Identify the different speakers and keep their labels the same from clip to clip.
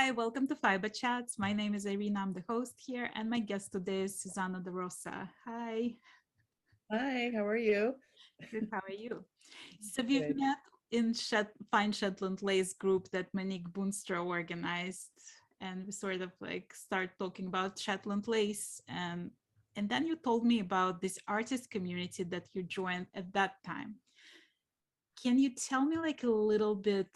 Speaker 1: Hi, welcome to Fiberchats. My name is Irina, I'm the host here, and my guest today is Suzanne Da Rosa. Hi,
Speaker 2: Hi, how are you?
Speaker 1: good, how are you? So we've
Speaker 2: Good.
Speaker 1: met in Fine Shetland Lace group that Monique Boonstra organized, and we sort of like start talking about Shetland Lace, and then you told me about this artist community that you joined at that time. Can you tell me like a little bit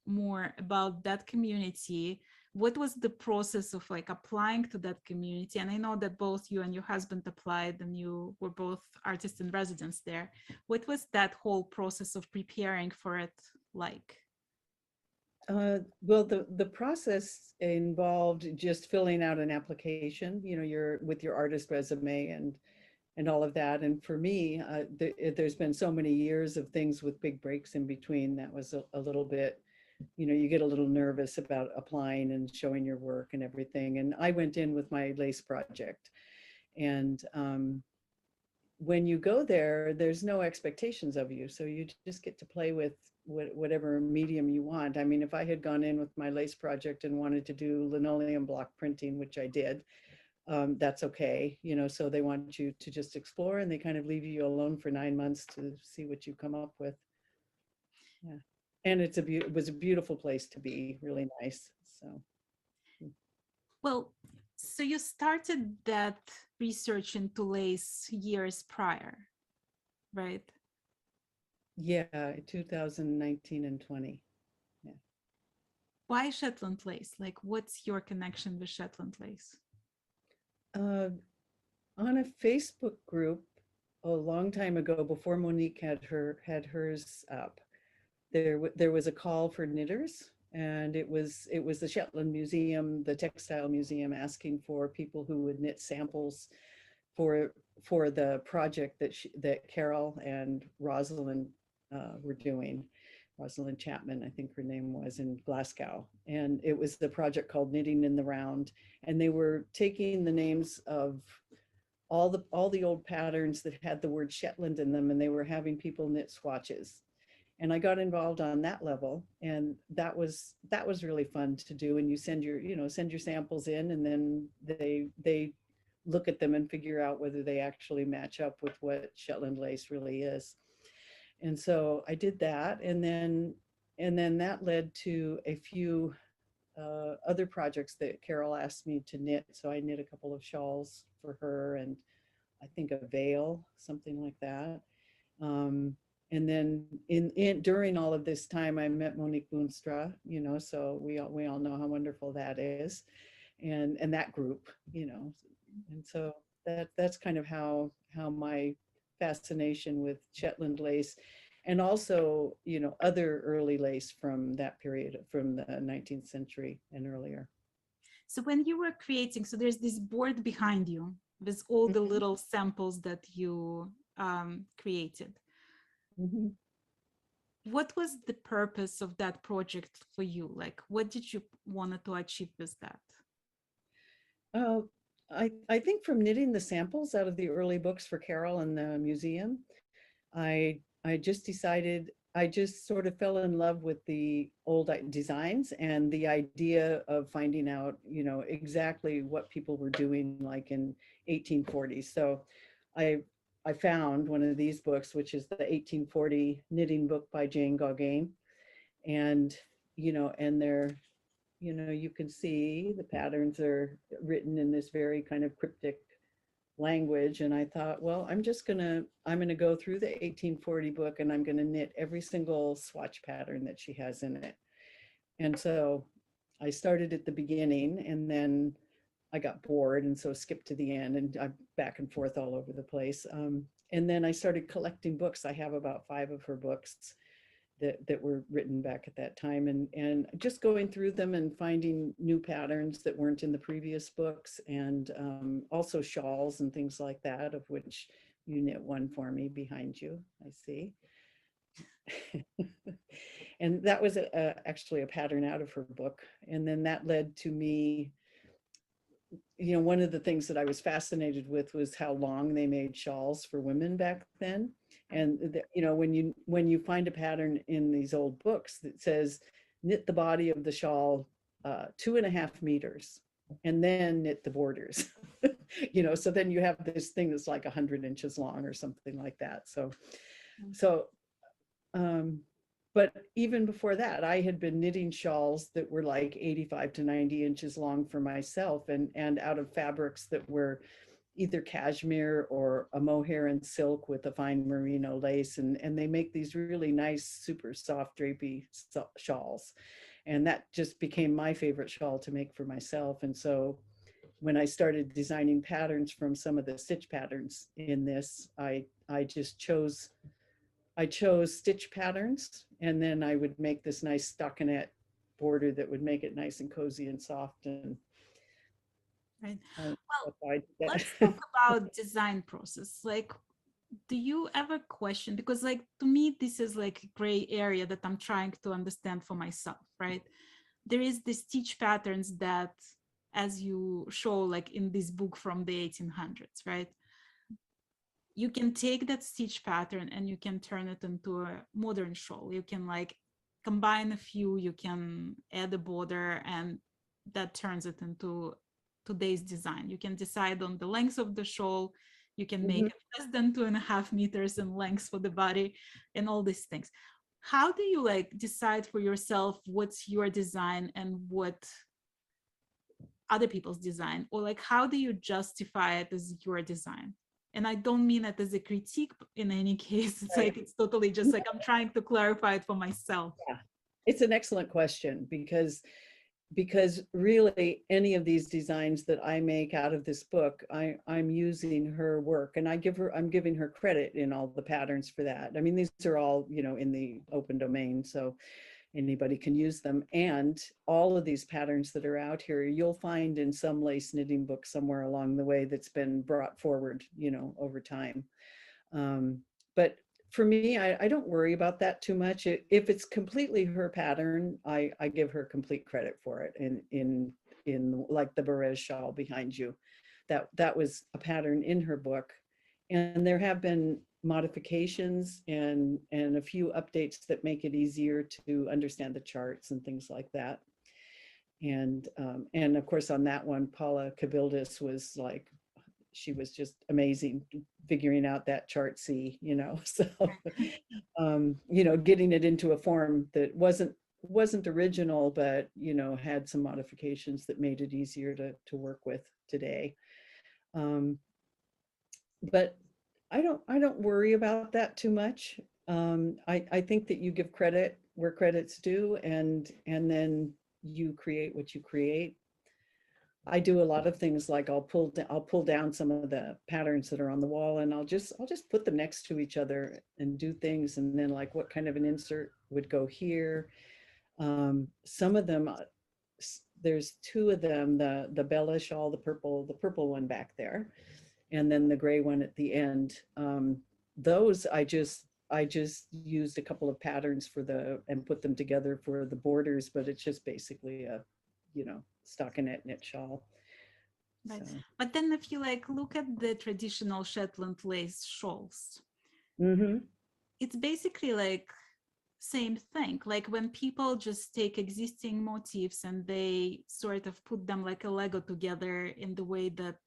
Speaker 1: more about that community? What was the process of like applying to that community? And I know that both you and your husband applied and you were both artists in residence there. What was that whole process of preparing for it like?
Speaker 2: Well, the process involved just filling out an application, your with your artist resume and all of that. And for me, there's been so many years of things with big breaks in between that was a little bit, you get a little nervous about applying and showing your work and everything. And I went in with my lace project, and when you go there, there's no expectations of you. So you just get to play with whatever medium you want. I mean, if I had gone in with my lace project and wanted to do linoleum block printing, which I did, that's okay. So they want you to just explore, and they kind of leave you alone for 9 months to see what you come up with. Yeah. And it was a beautiful place to be, really nice. So.
Speaker 1: Well, so you started that research into lace years prior, right?
Speaker 2: Yeah, 2019 and 20. Yeah.
Speaker 1: Why Shetland lace? Like, what's your connection with Shetland lace?
Speaker 2: Uh, on a Facebook group a long time ago, before Monique had hers up, there was a call for knitters, and it was the Shetland Museum, the Textile Museum, asking for people who would knit samples for for the project that Carol and Rosalind were doing. Rosalind Chapman, I think her name was, in Glasgow. And it was the project called Knitting in the Round. And they were taking the names of all the old patterns that had the word Shetland in them, and they were having people knit swatches. And I got involved on that level, and that was really fun to do. And you send your samples in, and then they look at them and figure out whether they actually match up with what Shetland lace really is. And so I did that, and then that led to a few other projects that Carol asked me to knit. So I knit a couple of shawls for her, and I think a veil, something like that. And then during all of this time, I met Monique Boonstra, so we all know how wonderful that is, and that group, and so that's kind of how my fascination with Shetland lace, and also other early lace from that period, from the 19th century and earlier.
Speaker 1: So when you were creating, so there's this board behind you with all the
Speaker 2: Mhm,
Speaker 1: little samples that you created.
Speaker 2: mhm.
Speaker 1: What was the purpose of that project for you? Like, what did you wanted to achieve with that?
Speaker 2: Uh, I think from knitting the samples out of the early books for Carol and the museum, I just decided, I just sort of fell in love with the old designs and the idea of finding out, exactly what people were doing like in 1840s. So I I found one of these books, which is the 1840 knitting book by Jane Gauguin, and they're, you can see the patterns are written in this very kind of cryptic language. And I thought, well, I'm gonna go through the 1840 book, and I'm gonna knit every single swatch pattern that she has in it. And so I started at the beginning, and then I got bored, and so skipped to the end, and I'm back and forth all over the place. And then I started collecting books. I have about 5 of her books that were written back at that time, and just going through them and finding new patterns that weren't in the previous books, and also shawls and things like that, of which you knit one for me behind you, I see. And that was actually a pattern out of her book. And then that led to me, one of the things that I was fascinated with was how long they made shawls for women back then. And when you find a pattern in these old books that says knit the body of the shawl 2.5 meters and then knit the borders. So then you have this thing that's like 100 inches long or something like that. So but even before that, I had been knitting shawls that were like 85 to 90 inches long for myself, and out of fabrics that were either cashmere or a mohair and silk with a fine merino lace. And they make these really nice, super soft drapey shawls. And that just became my favorite shawl to make for myself. And so when I started designing patterns from some of the stitch patterns in this, I chose stitch patterns, and then I would make this nice stockinette border that would make it nice and cozy and soft. And
Speaker 1: Right.
Speaker 2: well,
Speaker 1: let's talk about design process. Like, do you ever question, because like to me this is like a gray area that I'm trying to understand for myself, right? There is the stitch patterns that, as you show like in this book from the 1800s, right? You can take that stitch pattern and you can turn it into a modern shawl. You can like combine a few, you can add a border, and that turns it into today's design. You can decide on the length of the shawl. You can make it less than 2.5 meters in length for the body and all these things. How do you like decide for yourself what's your design and what other people's design? Or like, how do you justify it as your design? And I don't mean it as a critique in any case. It's
Speaker 2: Right.
Speaker 1: like, it's totally just like, I'm trying to clarify it for myself.
Speaker 2: Yeah, it's an excellent question, because really any of these designs that I make out of this book, I'm using her work, and I'm giving her credit in all the patterns for that. I mean, these are all, in the open domain, so anybody can use them. And all of these patterns that are out here, you'll find in some lace knitting book somewhere along the way that's been brought forward, over time. But for me, I don't worry about that too much. If it's completely her pattern, I give her complete credit for it. In like the Berez shawl behind you, that was a pattern in her book, and there have been modifications and a few updates that make it easier to understand the charts and things like that. And of course on that one, Paula Kabildis was like, she was just amazing figuring out that chart C, so getting it into a form that wasn't original, but had some modifications that made it easier to work with today. But I don't worry about that too much. I think that you give credit where credit's due, and then you create what you create. I do a lot of things like I'll pull down some of the patterns that are on the wall, and I'll just put them next to each other and do things, and then like what kind of an insert would go here. Some of them, there's two of them, the Bella shawl, the purple one back there, and then the gray one at the end. Those I just used a couple of patterns and put them together for the borders, but it's just basically a stockinette knit shawl.
Speaker 1: Right. So. But then if you like look at the traditional Shetland lace shawls, it's basically like same thing. Like when people just take existing motifs and they sort of put them like a Lego together in the way that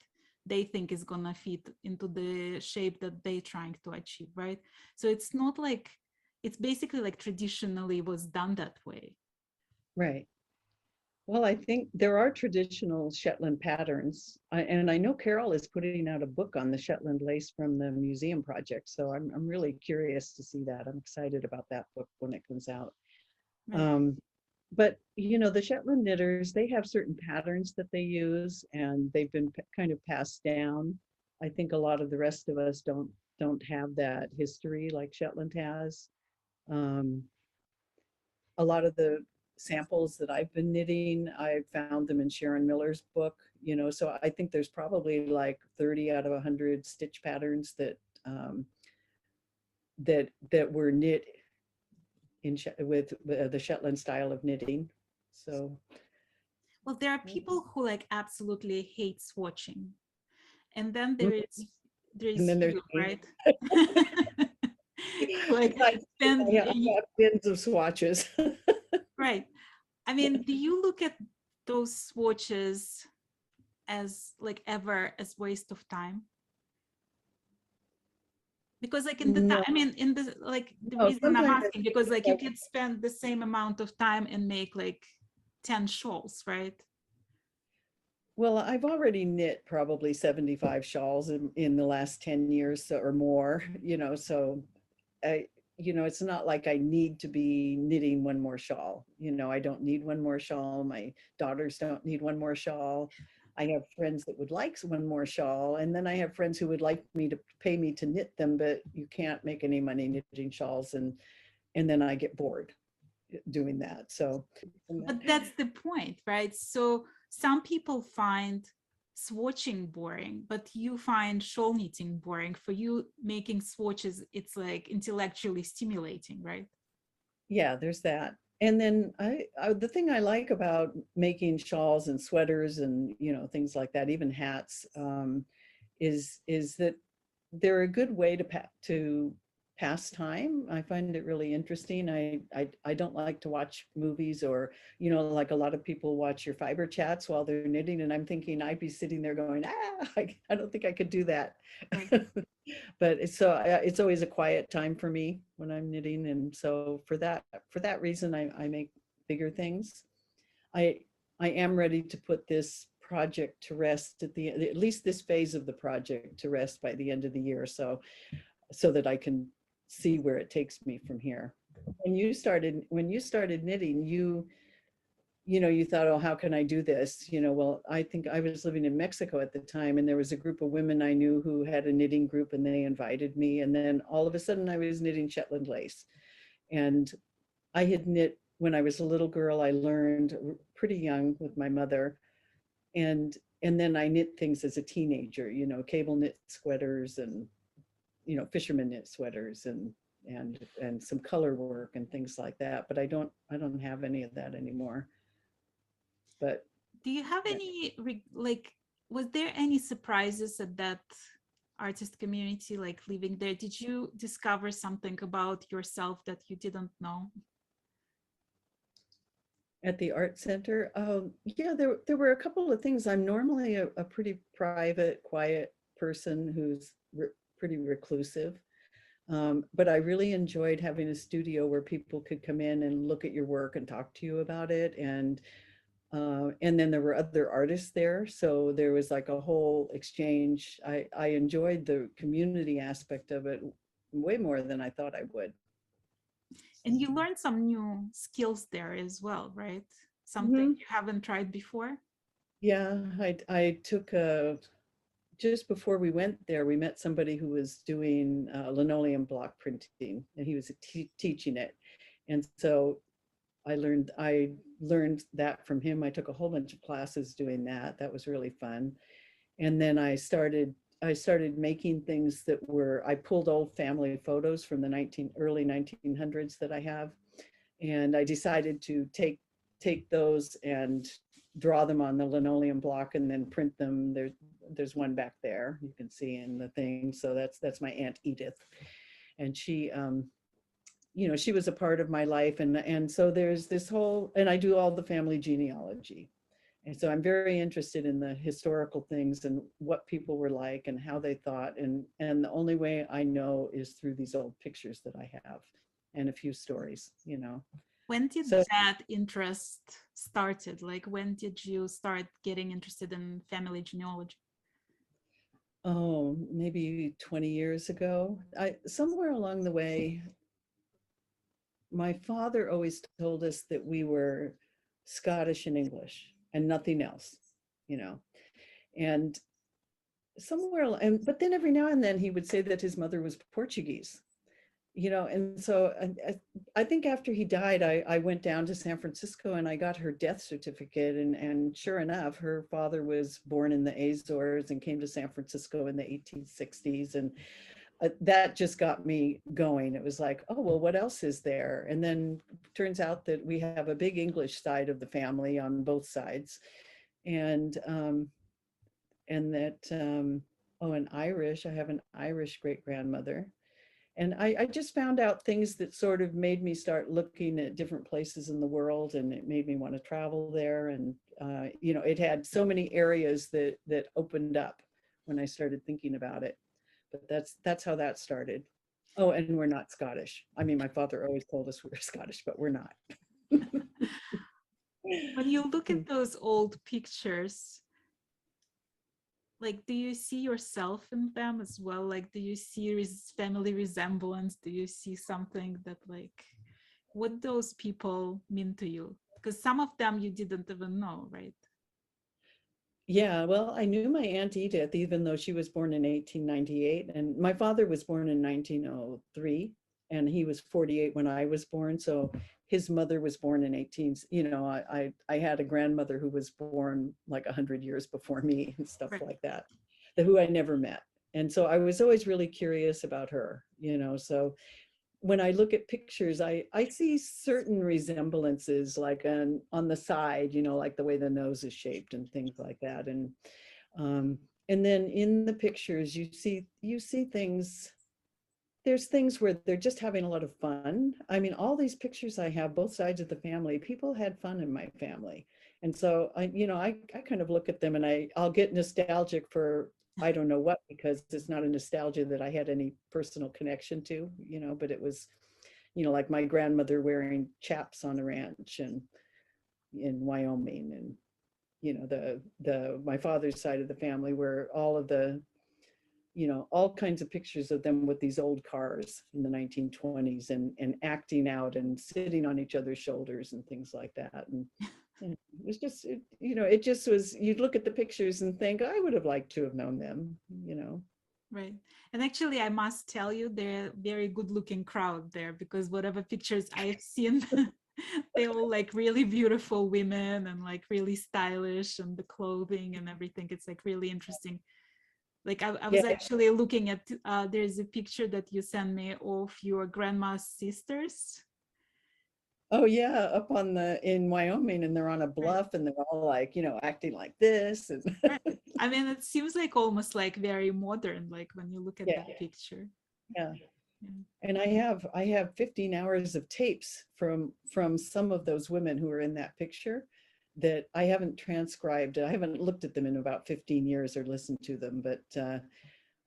Speaker 1: they think is gonna fit into the shape that they're trying to achieve, right? So it's not like, it's basically like traditionally was done that way.
Speaker 2: Right. Well, I think there are traditional Shetland patterns, and I know Carol is putting out a book on the Shetland lace from the museum project, so I'm really curious to see that. I'm excited about that book when it comes out. Right. But the Shetland knitters, they have certain patterns that they use, and they've been kind of passed down. I think a lot of the rest of us don't have that history like Shetland has. A lot of the samples that I've been knitting, I found them in Sharon Miller's book, so I think there's probably like 30 out of 100 stitch patterns that were knit with the Shetland style of knitting. So,
Speaker 1: well, there are people who like absolutely hate swatching, and then there's you, right? Like
Speaker 2: I have bins of swatches.
Speaker 1: Right. I mean, do you look at those swatches as like ever as waste of time? Because like in the time,
Speaker 2: No,
Speaker 1: I mean, in the like the
Speaker 2: no,
Speaker 1: reason I'm
Speaker 2: sometimes
Speaker 1: asking, because like you could spend the same amount of time and make like 10 shawls, right?
Speaker 2: well, I've already knit probably 75 shawls in the last 10 years or more, so I, it's not like I need to be knitting one more shawl. I don't need one more shawl. My daughters don't need one more shawl. I have friends that would like one more shawl. And then I have friends who would like me to pay me to knit them, but you can't make any money knitting shawls. And then I get bored doing that. So,
Speaker 1: But that's the point, right? So some people find swatching boring, but you find shawl knitting boring. For you, making swatches, it's like intellectually stimulating, right?
Speaker 2: yeah, there's that. And then the thing I like about making shawls and sweaters and things like that, even hats, is that they're a good way to pass time. I find it really interesting. I don't like to watch movies or like a lot of people watch your Fiberchats while they're knitting, and I'm thinking I'd be sitting there going, I don't think I could do that.
Speaker 1: Right.
Speaker 2: But it's always a quiet time for me when I'm knitting, and so for that reason I make bigger things. I I am ready to put this project to rest at least this phase of the project to rest by the end of the year, so that I can see where it takes me from here. When you started knitting, you thought, oh, how can I do this? Well, I think I was living in Mexico at the time, and there was a group of women I knew who had a knitting group, and they invited me. And then all of a sudden I was knitting Shetland lace. And I had knit when I was a little girl. I learned pretty young with my mother. And then I knit things as a teenager, cable knit sweaters and, fisherman knit sweaters and some color work and things like that. But I don't have any of that anymore. But
Speaker 1: Do you have
Speaker 2: yeah.
Speaker 1: any like was there any surprises at that artist community, like living there? Did you discover something about yourself that you didn't know?
Speaker 2: At the art center, yeah, there were a couple of things. I'm normally a pretty private, quiet person who's pretty reclusive. But I really enjoyed having a studio where people could come in and look at your work and talk to you about it. And then there were other artists there, so there was like a whole exchange. I enjoyed the community aspect of it way more than I thought I would.
Speaker 1: And you learned some new skills there as well, right? Something
Speaker 2: Mhm.
Speaker 1: you haven't tried before.
Speaker 2: Yeah, I took a just before we went there, we met somebody who was doing linoleum block printing, and he was teaching it. And so I learned that from him. I took a whole bunch of classes doing that. That was really fun. And then I started making things that were I pulled old family photos from the early 1900s that I have, and I decided to take those and draw them on the linoleum block and then print them. There's one back there you can see in the thing. So that's my Aunt Edith, and she was a part of my life, and so there's this whole, and I do all the family genealogy. And so I'm very interested in the historical things and what people were like and how they thought. And the only way I know is through these old pictures that I have and a few stories.
Speaker 1: When did
Speaker 2: So,
Speaker 1: that interest started? Like when did you start getting interested in family genealogy?
Speaker 2: oh, maybe 20 years ago, somewhere along the way, my father always told us that we were Scottish and English and nothing else, you know. And but then every now and then he would say that his mother was Portuguese. And so I think after he died, I went down to San Francisco and I got her death certificate. And sure enough, her father was born in the Azores and came to San Francisco in the 1860s. And that just got me going. It was like, oh, well, what else is there? And then turns out that we have a big English side of the family on both sides. And that, oh, and Irish, I have an Irish great grandmother. And I just found out things that sort of made me start looking at different places in the world, and it made me want to travel there. And you know, it had so many areas that opened up when I started thinking about it. But that's how that started. Oh, and we're not Scottish. I mean, my father always told us we were Scottish, but we're not.
Speaker 1: When you look at those old pictures, like, do you see yourself in them as well? Like, do you see family resemblance? Do you see something that, like, what those people mean to you? Because some of them you didn't even know, right?
Speaker 2: Yeah, well, I knew my Aunt Edith, even though she was born in 1898, and my father was born in 1903, and he was 48 when I was born. So his mother was born in 18, you know, I had a grandmother who was born like 100 years before me and stuff
Speaker 1: Right.
Speaker 2: like that, who I never met. And so I was always really curious about her, you know, so when I look at pictures, I see certain resemblances, like on the side, you know, like the way the nose is shaped and things like that. Um, and then in the pictures, you see things. There's things where they're just having a lot of fun. I mean, all these pictures I have, both sides of the family, people had fun in my family. And so I kind of look at them and I'll get nostalgic for I don't know what, because it's not a nostalgia that I had any personal connection to, you know, but it was, you know, like my grandmother wearing chaps on a ranch and in Wyoming, and you know, the my father's side of the family where all of the, you know, all kinds of pictures of them with these old cars in the 1920s and acting out and sitting on each other's shoulders and things like that. And it was just, you know, it just was, you'd look at the pictures and think, I would have liked to have known them, you know.
Speaker 1: Right. And actually, I must tell you, they're a very good looking crowd there, because whatever pictures I've seen, they all like really beautiful women and like really stylish, and the clothing and everything. It's like really interesting. Like, I
Speaker 2: Yeah.
Speaker 1: was actually looking at, there's a picture that you sent me of your grandma's sisters.
Speaker 2: Oh yeah, up on the in Wyoming, and they're on a
Speaker 1: Right.
Speaker 2: bluff and they're all like, you know, acting like this and
Speaker 1: Right. I mean, it seems like almost like very modern, like when you look at
Speaker 2: yeah,
Speaker 1: that picture.
Speaker 2: yeah.
Speaker 1: Yeah.
Speaker 2: And I have 15 hours of tapes from some of those women who are in that picture that I haven't transcribed. I haven't looked at them in about 15 years or listened to them, but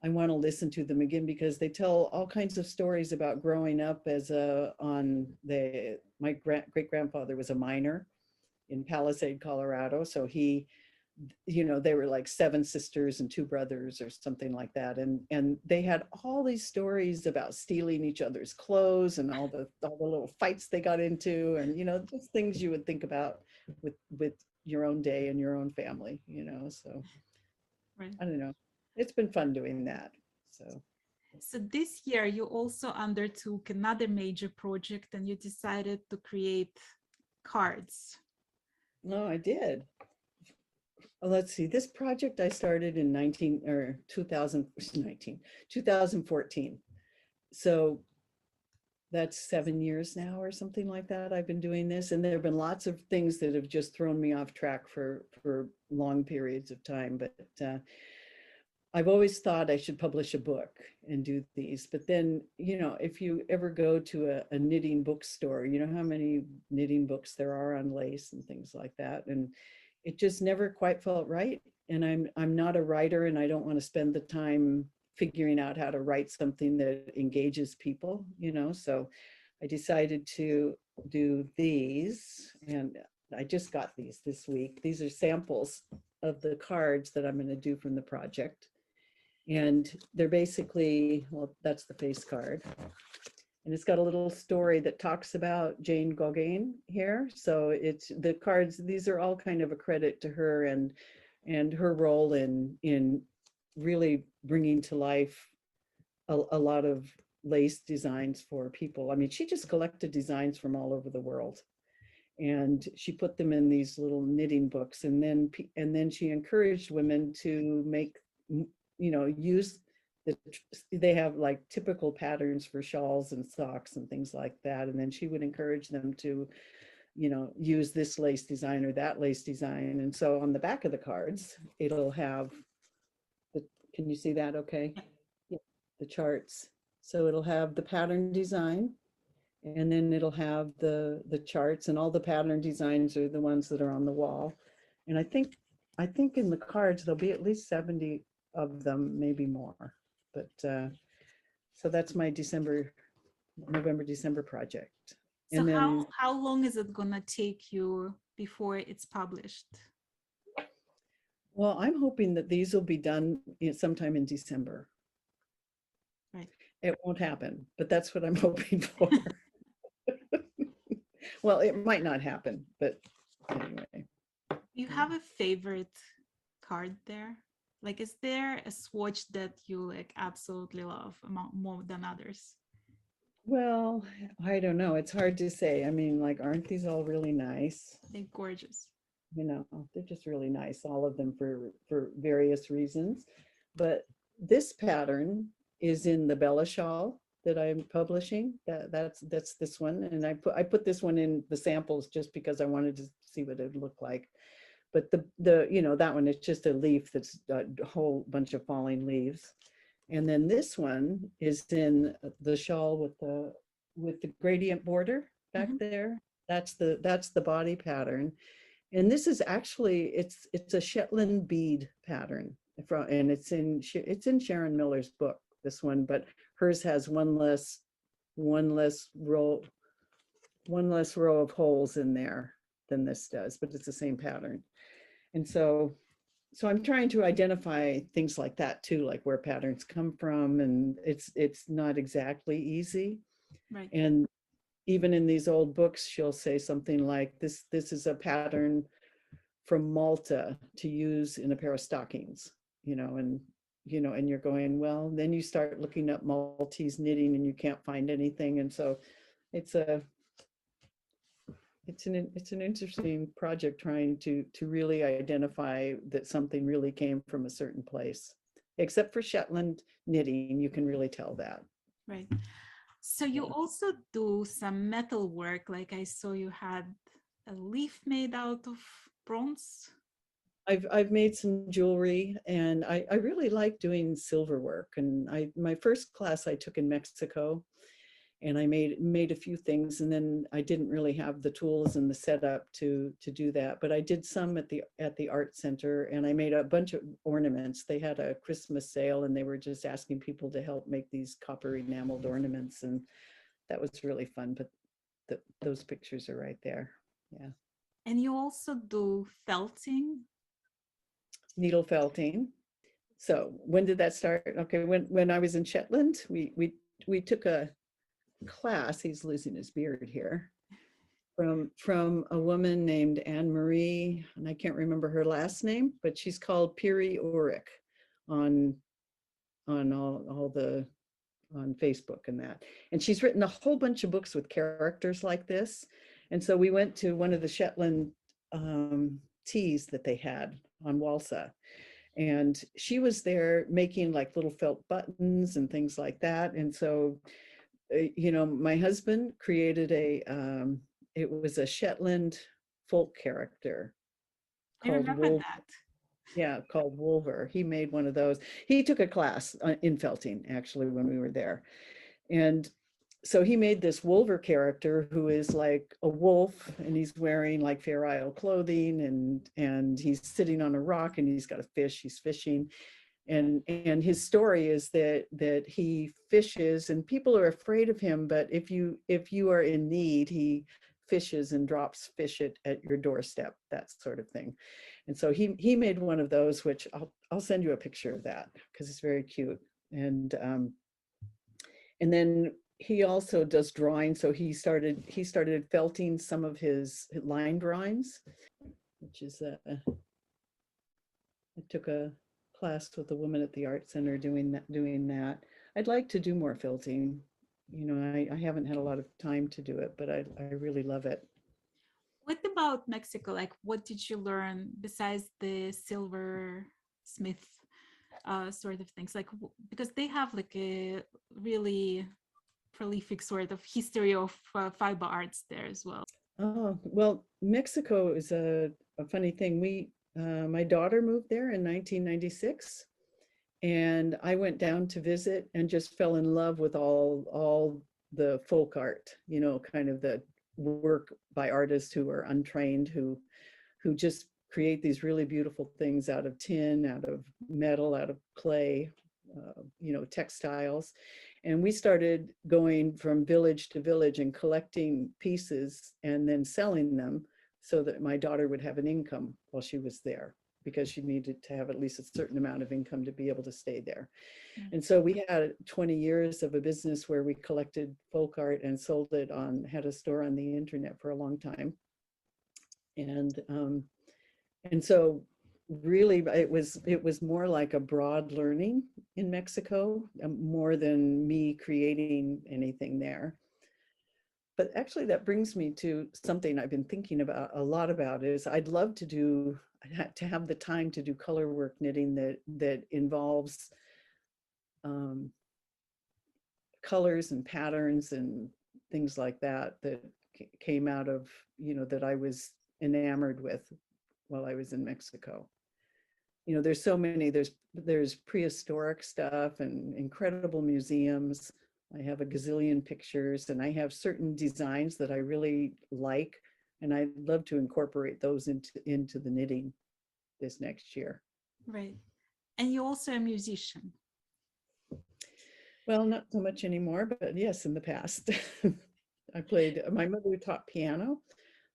Speaker 2: I want to listen to them again because they tell all kinds of stories about growing up as a on the my great grandfather was a miner in Palisade, Colorado. So he, you know, they were like seven sisters and two brothers or something like that. And they had all these stories about stealing each other's clothes and all the little fights they got into, and you know, just things you would think about with your own day and your own family, you know. So
Speaker 1: Right.
Speaker 2: I don't know. It's been fun doing that. So
Speaker 1: So this year you also undertook another major project, and you decided to create cards.
Speaker 2: no, I did. Let's see, this project I started in 19 or 2019, 2014. So that's 7 years now or something like that. I've been doing this, and there have been lots of things that have just thrown me off track for long periods of time. But I've always thought I should publish a book and do these. But then, you know, if you ever go to a knitting bookstore, you know how many knitting books there are on lace and things like that. And it just never quite felt right. And I'm not a writer, and I don't want to spend the time figuring out how to write something that engages people, you know. So I decided to do these, and I just got these this week. These are samples of the cards that I'm going to do from the project. And they're basically, well, that's the face card. And it's got a little story that talks about Jane Gauguin here. So it's the cards, these are all kind of a credit to her and her role in really bringing to life a lot of lace designs for people. I mean, she just collected designs from all over the world, and she put them in these little knitting books, and then she encouraged women to make, you know, use they have like typical patterns for shawls and socks and things like that, and then she would encourage them to, you know, use this lace design or that lace design. And so on the back of the cards it'll have the, can you see that okay?
Speaker 1: Yeah.
Speaker 2: Yeah, the charts. So it'll have the pattern design, and then it'll have the charts, and all the pattern designs are the ones that are on the wall. And I think in the cards there'll be at least 70 of them, maybe more. But so that's my November, December project.
Speaker 1: So
Speaker 2: And then,
Speaker 1: how long is it gonna take you before it's published?
Speaker 2: well, I'm hoping that these will be done sometime in December.
Speaker 1: Right.
Speaker 2: It won't happen, but that's what I'm hoping for. Well, it might not happen, but anyway.
Speaker 1: You have a favorite card there? Like, is there a swatch that you like absolutely love more than others?
Speaker 2: Well, I don't know. It's hard to say. I mean, like, aren't these all really nice?
Speaker 1: They're gorgeous.
Speaker 2: You know, they're just really nice, all of them for various reasons. But this pattern is in the Bella shawl that I'm publishing. That's this one, and I put this one in the samples just because I wanted to see what it would look like. But the you know, that one is just a leaf that's a whole bunch of falling leaves. And then this one is in the shawl with the gradient border back there. That's the body pattern. And this is actually, it's a Shetland bead pattern and it's in Sharon Miller's book, this one, but hers has one less row of holes in there than this does, but it's the same pattern. And so I'm trying to identify things like that too, like where patterns come from, and it's not exactly easy.
Speaker 1: Right.
Speaker 2: And even in these old books, she'll say something like, this is a pattern from Malta to use in a pair of stockings, and you're going, well, then you start looking up Maltese knitting and you can't find anything. And so it's an interesting project trying to really identify that something really came from a certain place. Except for Shetland knitting, you can really tell that.
Speaker 1: Right. So you also do some metal work, like I saw you had a leaf made out of bronze.
Speaker 2: I've made some jewelry, and I really like doing silver work. And my first class I took in Mexico, and I made a few things, and then I didn't really have the tools and the setup to do that. But I did some at the art center, and I made a bunch of ornaments. They had a Christmas sale, and they were just asking people to help make these copper enameled ornaments, and that was really fun. But those pictures are right there. Yeah.
Speaker 1: And you also do felting.
Speaker 2: Needle felting. So when did that start? Okay, when I was in Shetland, we took a class. He's losing his beard here. From a woman named Anne Marie, and I can't remember her last name, but she's called Piri Ulrich on Facebook and that. And she's written a whole bunch of books with characters like this. And so we went to one of the Shetland teas that they had on Walsa. And she was there making like little felt buttons and things like that. And so, my husband created it was a Shetland folk character
Speaker 1: I
Speaker 2: called
Speaker 1: remember
Speaker 2: Wolver.
Speaker 1: that.
Speaker 2: Yeah, called Wolver. He made one of those. He took a class in felting actually when we were there. And so he made this Wolver character who is like a wolf, and he's wearing like Fair Isle clothing, and he's sitting on a rock, and he's got a fish, he's fishing. And his story is that he fishes, and people are afraid of him, but if you are in need, he fishes and drops fish at your doorstep, that sort of thing. And so he made one of those, which I'll send you a picture of that because it's very cute. And then he also does drawing. So he started felting some of his line drawings, which is I took a class with a woman at the art center doing that. I'd like to do more felting. I haven't had a lot of time to do it, but I really love it.
Speaker 1: What about Mexico? Like, what did you learn besides the silversmith sort of things? Like, because they have like a really prolific sort of history of fiber arts there as well.
Speaker 2: Oh, well, Mexico is a funny thing. My daughter moved there in 1996, And I went down to visit and just fell in love with all the folk art, you know, kind of the work by artists who are untrained, who just create these really beautiful things out of tin, out of metal, out of clay, you know, textiles. And we started going from village to village and collecting pieces and then selling them so that my daughter would have an income while she was there, because she needed to have at least a certain amount of income to be able to stay there.
Speaker 1: Mm.
Speaker 2: And so we had 20 years of a business where we collected folk art and sold it on, had a store on the internet for a long time. And so really it was more like a broad learning in Mexico, more than me creating anything there. But actually that brings me to something I've been thinking about a lot about, is I'd love to have the time to do color work knitting that involves um, colors and patterns and things like that that came out of, you know, that I was enamored with while I was in Mexico. You know, there's so many, there's prehistoric stuff and incredible museums. I have a gazillion pictures, and I have certain designs that I really like, and I'd love to incorporate those into the knitting this next year.
Speaker 1: Right. And you're also a musician.
Speaker 2: Well, not so much anymore, but yes, in the past. My mother taught piano.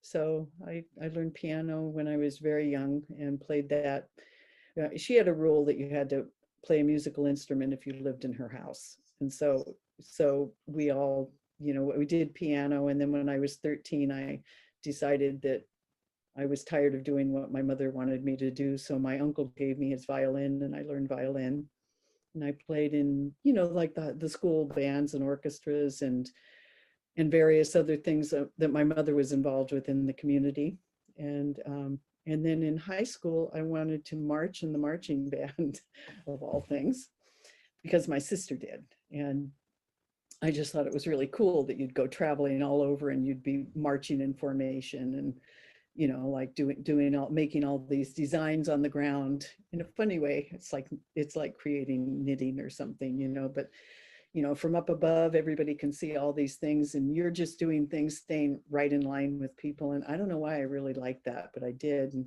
Speaker 2: So I learned piano when I was very young and played that. She had a rule that you had to play a musical instrument if you lived in her house. And so we all, you know, we did piano. And then when I was 13, I decided that I was tired of doing what my mother wanted me to do. So my uncle gave me his violin and I learned violin. And I played in, you know, like the school bands and orchestras and various other things that my mother was involved with in the community. And then in high school, I wanted to march in the marching band of all things, because my sister did. And I just thought it was really cool that you'd go traveling all over and you'd be marching in formation and, you know, like making all these designs on the ground in a funny way. It's like creating knitting or something, you know, but you know, from up above, everybody can see all these things and you're just doing things, staying right in line with people. And I don't know why I really liked that, but I did. And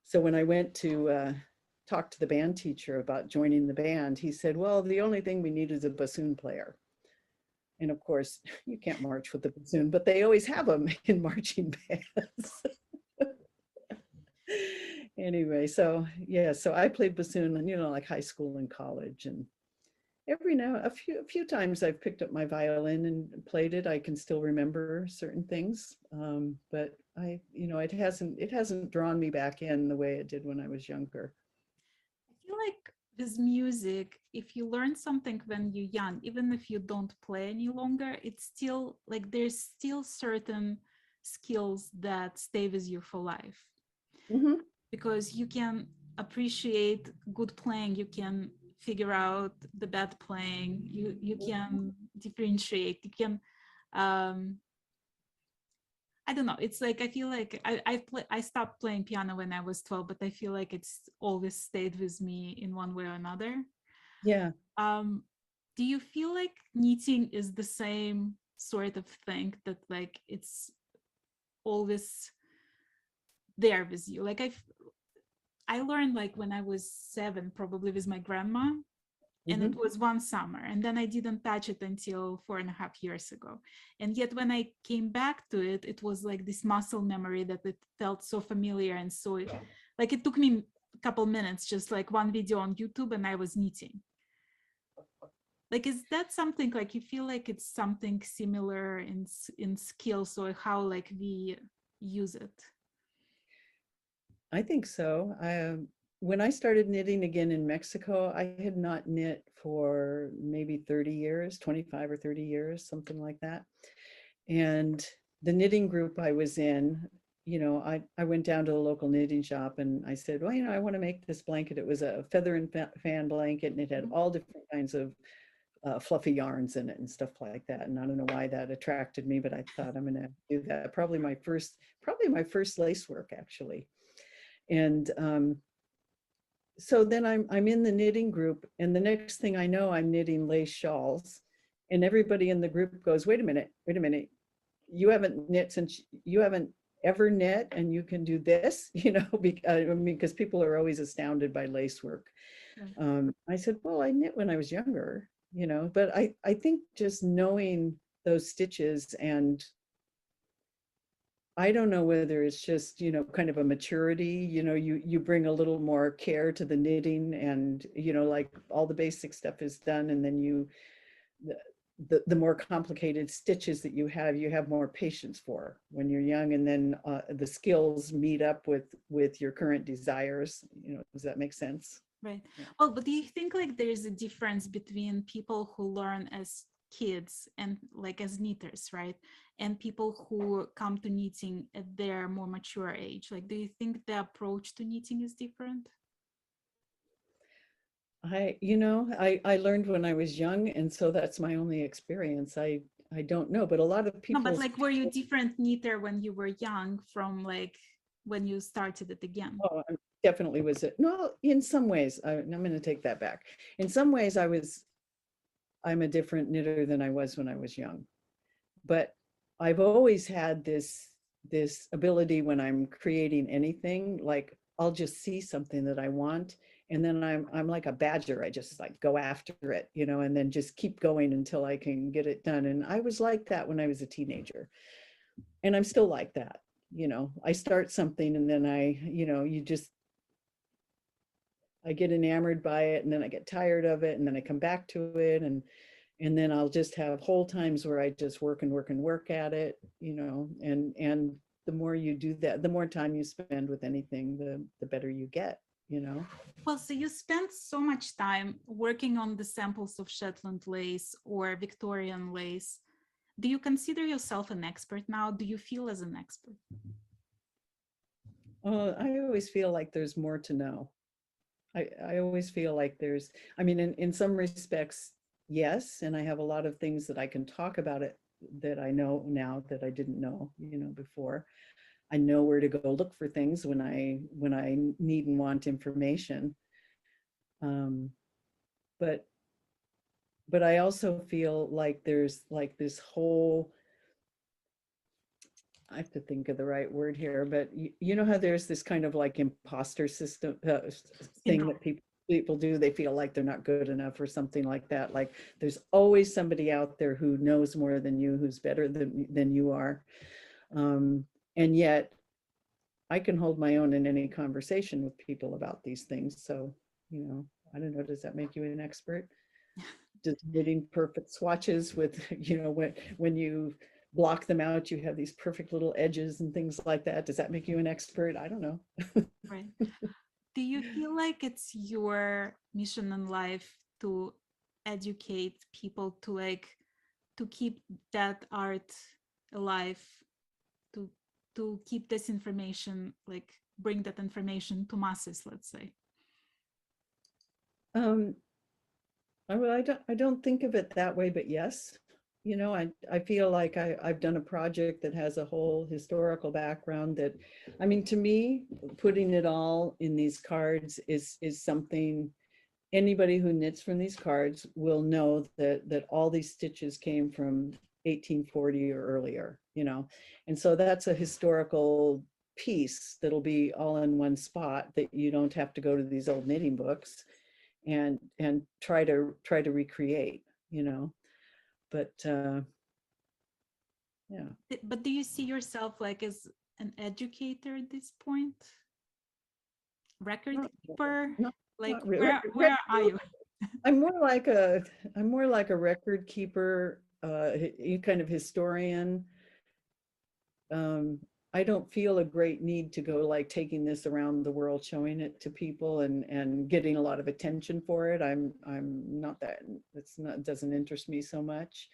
Speaker 2: so when I went to talk to the band teacher about joining the band, he said, well, the only thing we need is a bassoon player. And of course, you can't march with the bassoon, but they always have them in marching bands. Anyway, so yeah, so I played bassoon, and you know, like high school and college, and every now a few times I've picked up my violin and played it. I can still remember certain things, but you know, it hasn't drawn me back in the way it did when I was younger.
Speaker 1: I feel like with music, if you learn something when you're young, even if you don't play any longer, it's still like there's still certain skills that stay with you for life,
Speaker 2: Hmm.
Speaker 1: because you can appreciate good playing, you can figure out the bad playing, you can differentiate, you can um I don't know, it's like I feel like I stopped playing piano when I was 12, but I feel like it's always stayed with me in one way or another.
Speaker 2: Yeah,
Speaker 1: um do you feel like knitting is the same sort of thing, that like it's always there with you? Like I learned like when I was 7, probably with my grandma, and it
Speaker 2: hmm,
Speaker 1: was one summer, and then I didn't touch it until 4.5 years ago. And yet when I came back to it, it was like this muscle memory, that it felt so familiar, and so like it took me a couple minutes, just like one video on YouTube, and I was knitting. Like, is that something like you feel like it's something similar in skills, or how like we use it?
Speaker 2: I think so. When I started knitting again in Mexico, I had not knit for maybe 30 years, 25 or 30 years, something like that. And the knitting group I was in, you know, I went down to the local knitting shop and I said, well, you know, I want to make this blanket. It was a feather and fan blanket, and it had all different kinds of fluffy yarns in it and stuff like that. And I don't know why that attracted me, but I thought I'm going to do that. Probably my first lace work, actually. And so then I'm in the knitting group, and the next thing I know, I'm knitting lace shawls, and everybody in the group goes, wait a minute, you haven't knit since you haven't ever knit, and you can do this, I mean, because people are always astounded by lace work.
Speaker 1: Right.
Speaker 2: I said, well, I knit when I was younger, but I think just knowing those stitches, and I don't know whether it's just, kind of a maturity, you bring a little more care to the knitting, and, like all the basic stuff is done. And then the, the more complicated stitches that you have more patience for when you're young. And then the skills meet up with your current desires. Does that make sense?
Speaker 1: Right.
Speaker 2: Yeah.
Speaker 1: Well, but do you think like there's a difference between people who learn as kids and like as knitters, right? And people who come to knitting at their more mature age? Like, do you think the approach to knitting is different?
Speaker 2: I learned when I was young, and so that's my only experience. I don't know, but a lot of
Speaker 1: No, but
Speaker 2: people's
Speaker 1: like, were you different knitter when you were young from like when you started it again?
Speaker 2: Oh, I definitely was it. No, in some ways, I'm going to take that back. In some ways, I'm a different knitter than I was when I was young. But I've always had this ability when I'm creating anything, like I'll just see something that I want, and then I'm like a badger. I just like go after it, and then just keep going until I can get it done. And I was like that when I was a teenager, and I'm still like that. I start something, and then I get enamored by it, and then I get tired of it, and then I come back to it, and then I'll just have whole times where I just work and work and work at it, and the more you do that, the more time you spend with anything, the better you get.
Speaker 1: Well, so you spent so much time working on the samples of Shetland lace or Victorian lace. Do you consider yourself an expert now? Do you feel as an expert?
Speaker 2: I always feel like there's more to know. I always feel like I mean, in some respects, yes, and I have a lot of things that I can talk about it that I know now that I didn't know, before. I know where to go look for things when I need and want information. Um, but but I also feel like there's like this whole, I have to think of the right word here, but you know how there's this kind of like imposter system thing
Speaker 1: Syndrome.
Speaker 2: that people do. They feel like they're not good enough or something like that. Like there's always somebody out there who knows more than you, who's better than you are. Um, and yet I can hold my own in any conversation with people about these things. So, I don't know, does that make you an expert? Does knitting perfect swatches with, when you block them out, you have these perfect little edges and things like that. Does that make you an expert? I don't know.
Speaker 1: Right. Do you feel like it's your mission in life to educate people to like to keep that art alive, to keep this information, like bring that information to masses, let's say?
Speaker 2: Um, I don't think of it that way, but yes, I feel like I've done a project that has a whole historical background that, I mean, to me, putting it all in these cards is something anybody who knits from these cards will know that all these stitches came from 1840 or earlier. And so that's a historical piece that'll be all in one spot that you don't have to go to these old knitting books and try to recreate. But yeah.
Speaker 1: But do you see yourself like as an educator at this point? Record
Speaker 2: Not,
Speaker 1: keeper?
Speaker 2: not,
Speaker 1: Like
Speaker 2: not really.
Speaker 1: where are you?
Speaker 2: I'm more like a record keeper, kind of historian. Um, I don't feel a great need to go like taking this around the world, showing it to people and getting a lot of attention for it. I'm not that, doesn't interest me so much.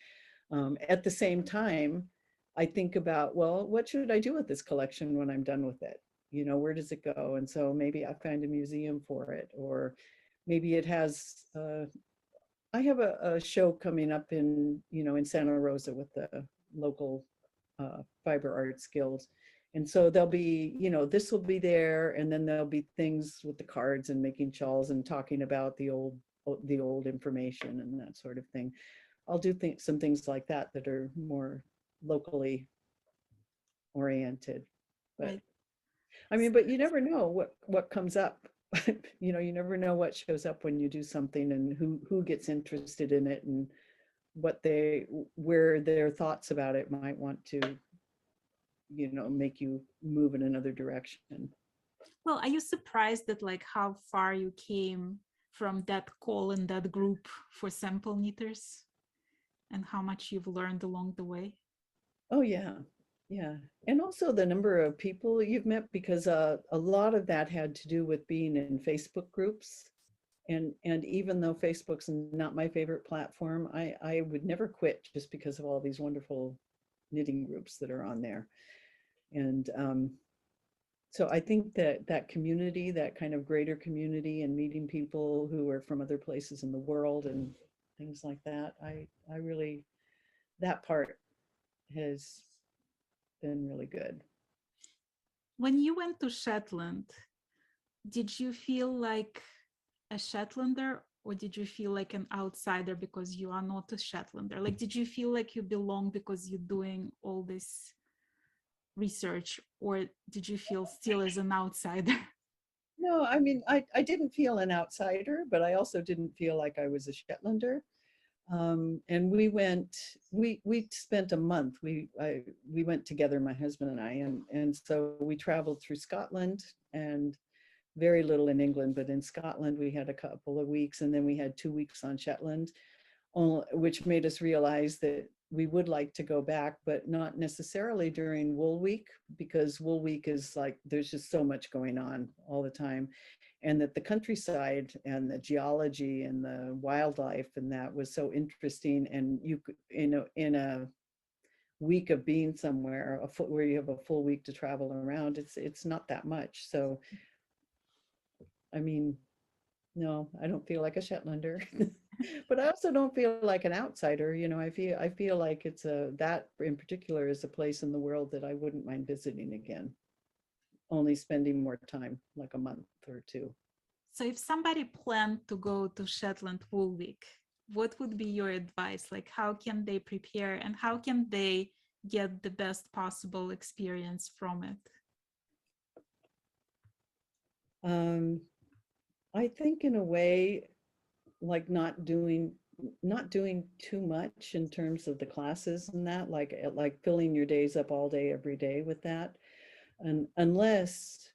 Speaker 2: At the same time, I think about, well, what should I do with this collection when I'm done with it? Where does it go? And so maybe I find a museum for it, or maybe it has, I have a show coming up in Santa Rosa with the local Fiber Arts Guild. And so there'll be, this will be there, and then there'll be things with the cards and making shawls and talking about the old information and that sort of thing. I'll do some things like that that are more locally oriented. But
Speaker 1: Right.
Speaker 2: I mean, but you never know what comes up. You never know what shows up when you do something, and who gets interested in it, and where their thoughts about it might want to, make you move in another direction.
Speaker 1: Well, are you surprised at like how far you came from that call in that group for sample knitters and how much you've learned along the way?
Speaker 2: Oh yeah, yeah. And also the number of people you've met, because a lot of that had to do with being in Facebook groups. And even though Facebook's not my favorite platform, I would never quit just because of all these wonderful knitting groups that are on there. And so I think that community, that kind of greater community, and meeting people who are from other places in the world and things like that, I really, that part has been really good.
Speaker 1: When you went to Shetland, did you feel like a Shetlander or did you feel like an outsider because you are not a Shetlander? Like, did you feel like you belong because you're doing all this research, or did you feel still as an outsider?
Speaker 2: No, I mean, I didn't feel an outsider, but I also didn't feel like I was a Shetlander. And we spent a month. We went together, my husband and I, and so we traveled through Scotland, and very little in England, but in Scotland we had a couple of weeks, and then we had 2 weeks on Shetland, which made us realize that we would like to go back, but not necessarily during Wool Week, because Wool Week is like, there's just so much going on all the time. And that the countryside and the geology and the wildlife and that was so interesting. And you could, in a week of being somewhere, where you have a full week to travel around, it's not that much. So, I mean, no, I don't feel like a Shetlander, but I also don't feel like an outsider. I feel like that in particular is a place in the world that I wouldn't mind visiting again, only spending more time, like a month or two.
Speaker 1: So if somebody planned to go to Shetland Wool Week, what would be your advice? Like, how can they prepare and how can they get the best possible experience from it?
Speaker 2: Um, I think in a way, like not doing too much in terms of the classes and that, like filling your days up all day, every day with that. And unless,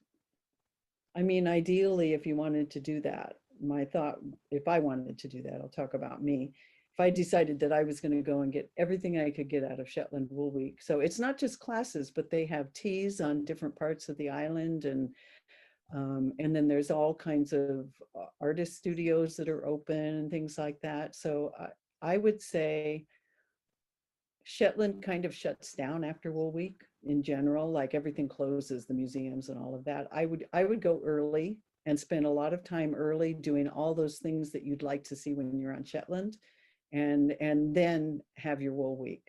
Speaker 2: I mean, ideally, if you wanted to do that, my thought, if I wanted to do that, I'll talk about me. If I decided that I was going to go and get everything I could get out of Shetland Wool Week. So it's not just classes, but they have teas on different parts of the island, and then there's all kinds of artist studios that are open and things like that. So I would say Shetland kind of shuts down after Wool Week in general, like everything closes, the museums and all of that. I would go early and spend a lot of time early doing all those things that you'd like to see when you're on Shetland, and then have your Wool Week.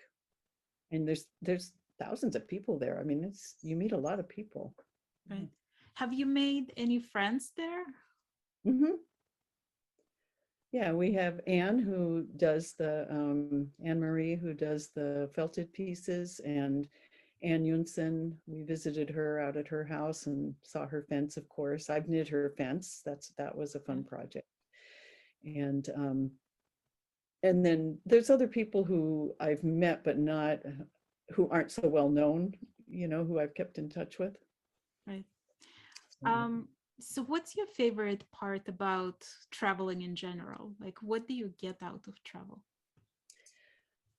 Speaker 2: And there's thousands of people there. I mean, you meet a lot of people.
Speaker 1: Right. Have you made any friends there?
Speaker 2: Mm-hmm. Yeah, we have Anne Anne Marie who does the felted pieces, and Anne Yunsen. We visited her out at her house and saw her fence, of course. I've knit her fence. That was a fun project. And then there's other people who I've met, but not, who aren't so well known, who I've kept in touch with.
Speaker 1: Right.
Speaker 2: So,
Speaker 1: So what's your favorite part about traveling in general? Like, what do you get out of travel?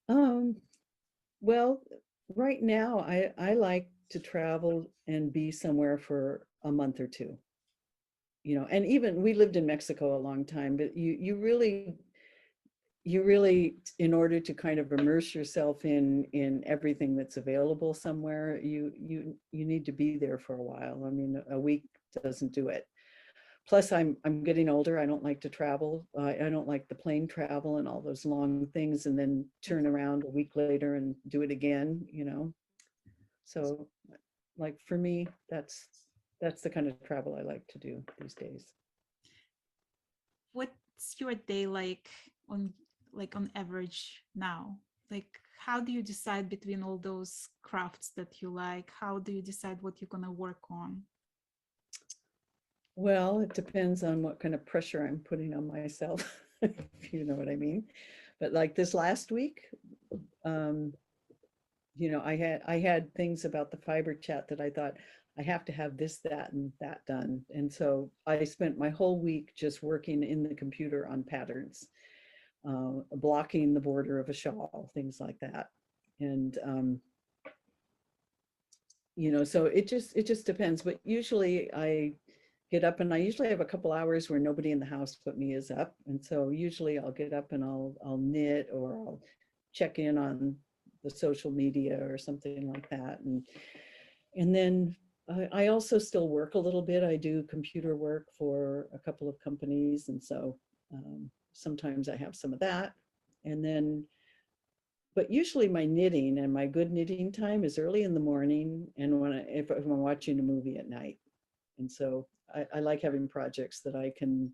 Speaker 2: um, well, right now I like to travel and be somewhere for a month or two. And even we lived in Mexico a long time, but you really, in order to kind of immerse yourself in everything that's available somewhere, you need to be there for a while. I mean, a week doesn't do it. Plus, I'm getting older. I don't like to travel. I don't like the plane travel and all those long things, and then turn around a week later and do it again. So like for me, that's the kind of travel I like to do these days.
Speaker 1: What's your day on on average now? Like how do you decide between all those crafts that you like? How do you decide what you're gonna work on?
Speaker 2: Well, it depends on what kind of pressure I'm putting on myself, if you know what I mean. But like this last week, um, I had things about the fiber chat that I thought I have to have this, that, and that done. And so I spent my whole week just working in the computer on patterns, blocking the border of a shawl, things like that. And so it just depends. But usually I get up and I usually have a couple hours where nobody in the house but me is up. And so usually I'll get up and I'll knit or I'll check in on the social media or something like that. And then I also still work a little bit. I do computer work for a couple of companies. And so sometimes I have some of that. And then, but usually my knitting and my good knitting time is early in the morning and if I'm watching a movie at night. And so I like having projects that I can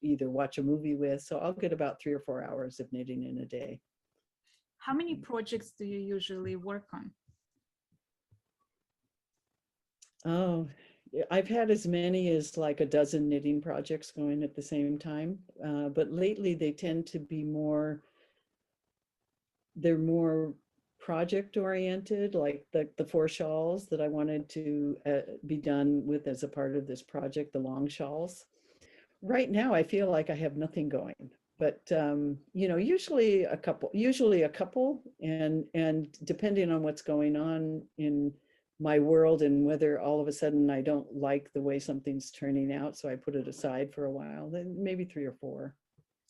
Speaker 2: either watch a movie with. So I'll get about 3 or 4 hours of knitting in a day.
Speaker 1: How many projects do you usually work on?
Speaker 2: Oh, I've had as many as like a dozen knitting projects going at the same time. But lately they tend to be they're more project oriented, like the 4 shawls that I wanted to be done with as a part of this project, the long shawls. Right now, I feel like I have nothing going, but usually a couple, and depending on what's going on in my world and whether all of a sudden I don't like the way something's turning out, so I put it aside for a while, then maybe 3 or 4.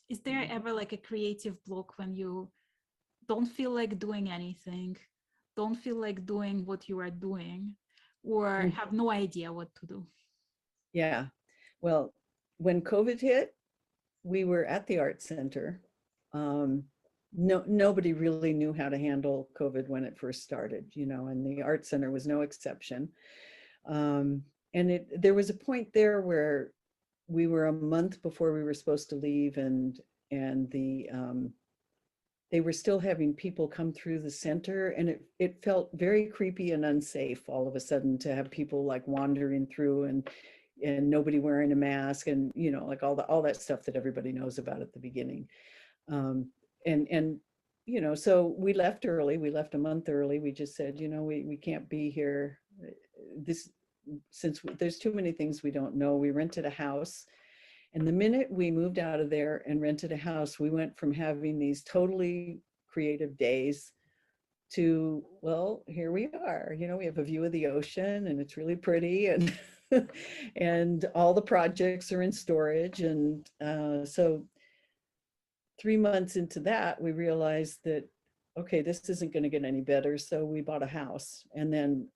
Speaker 1: Is there ever like a creative block when you don't feel like doing anything, don't feel like doing what you are doing, or have no idea what to do?
Speaker 2: Yeah. Well, when COVID hit, we were at the art center. Nobody really knew how to handle COVID when it first started, and the art center was no exception. And there was a point there where we were a month before we were supposed to leave, and they were still having people come through the center, and it felt very creepy and unsafe all of a sudden to have people like wandering through and nobody wearing a mask, and like all that stuff that everybody knows about at the beginning. And so we left early. We left a month early. We just said, we can't be here. Since there's too many things we don't know. We rented a house. And the minute we moved out of there and rented a house, we went from having these totally creative days to, well, here we are. We have a view of the ocean and it's really pretty, and and all the projects are in storage. And so 3 months into that, we realized that, okay, this isn't going to get any better. So we bought a house. And then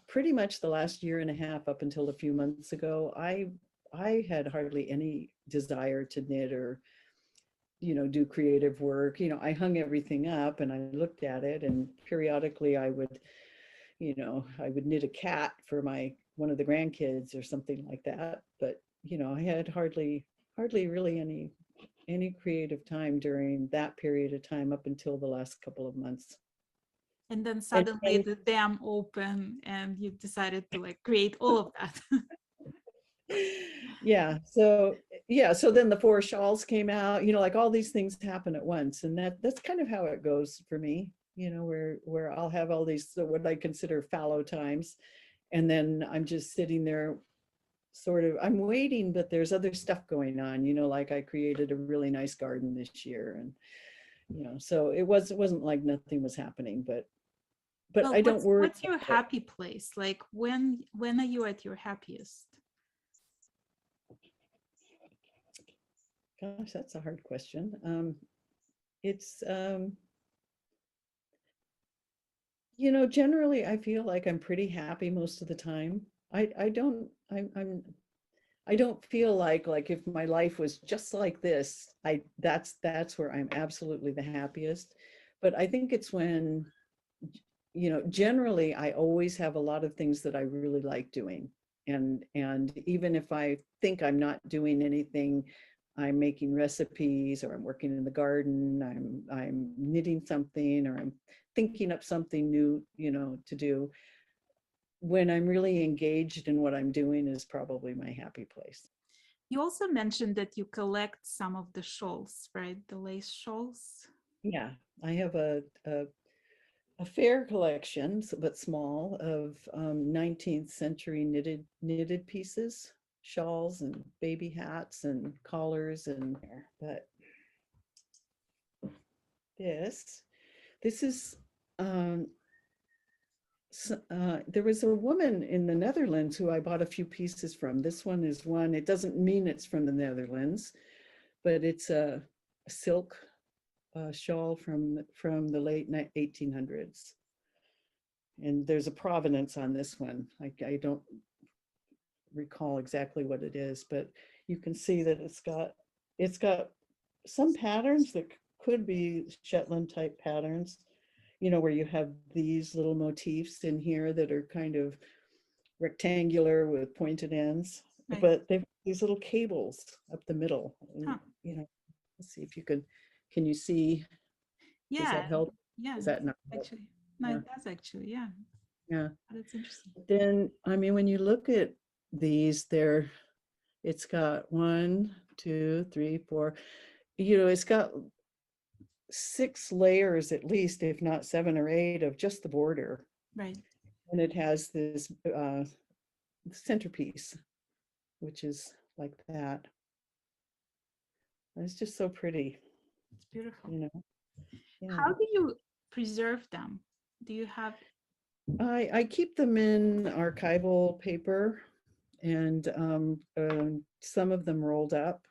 Speaker 2: pretty much the last year and a half up until a few months ago, I had hardly any desire to knit or, do creative work. I hung everything up and I looked at it, and periodically I would knit a cat for one of the grandkids or something like that. But, I had hardly really any creative time during that period of time up until the last couple of months.
Speaker 1: And then suddenly the dam opened and you decided to like create all of that.
Speaker 2: Yeah. So then the 4 shawls came out, like all these things happen at once. And that's kind of how it goes for me, where I'll have all these, what I consider fallow times. And then I'm just sitting there I'm waiting, but there's other stuff going on, like I created a really nice garden this year. And, so it wasn't like nothing was happening, but
Speaker 1: Well,
Speaker 2: I don't worry.
Speaker 1: What's your happy place? Like when are you at your happiest?
Speaker 2: Gosh, that's a hard question. It's, generally I feel like I'm pretty happy most of the time. I don't feel like if my life was just like this, that's where I'm absolutely the happiest. But I think it's when generally I always have a lot of things that I really like doing. And even if I think I'm not doing anything, I'm making recipes, or I'm working in the garden, I'm knitting something, or I'm thinking up something new, to do. When I'm really engaged in what I'm doing is probably my happy place.
Speaker 1: You also mentioned that you collect some of the shawls, right? The lace shawls.
Speaker 2: Yeah, I have a fair collection, but small, of 19th century knitted pieces, shawls and baby hats and collars, but this this is um, there was a woman in the Netherlands who I bought a few pieces from. This one is one. It doesn't mean it's from the Netherlands, but it's a silk shawl from the late 1800s. And there's a provenance on this one. I don't recall exactly what it is, but you can see that it's got some patterns that could be Shetland type patterns, where you have these little motifs in here that are kind of rectangular with pointed ends,
Speaker 1: Right.
Speaker 2: but they've these little cables up the middle. And,
Speaker 1: Huh.
Speaker 2: let's see if you can you see, does
Speaker 1: Yeah.
Speaker 2: that help?
Speaker 1: Yeah.
Speaker 2: Does that not help?
Speaker 1: Actually, no,
Speaker 2: Yeah,
Speaker 1: it does actually. Yeah.
Speaker 2: yeah.
Speaker 1: That's interesting.
Speaker 2: Then, I mean, when you look at these, it's got 1, 2, 3, 4, it's got 6 layers at least, if not 7 or 8, of just the border.
Speaker 1: Right.
Speaker 2: And it has this centerpiece, which is like that. And it's just so pretty,
Speaker 1: It's beautiful.
Speaker 2: Yeah.
Speaker 1: How do you preserve them? Do you have?
Speaker 2: I keep them in archival paper, and some of them rolled up.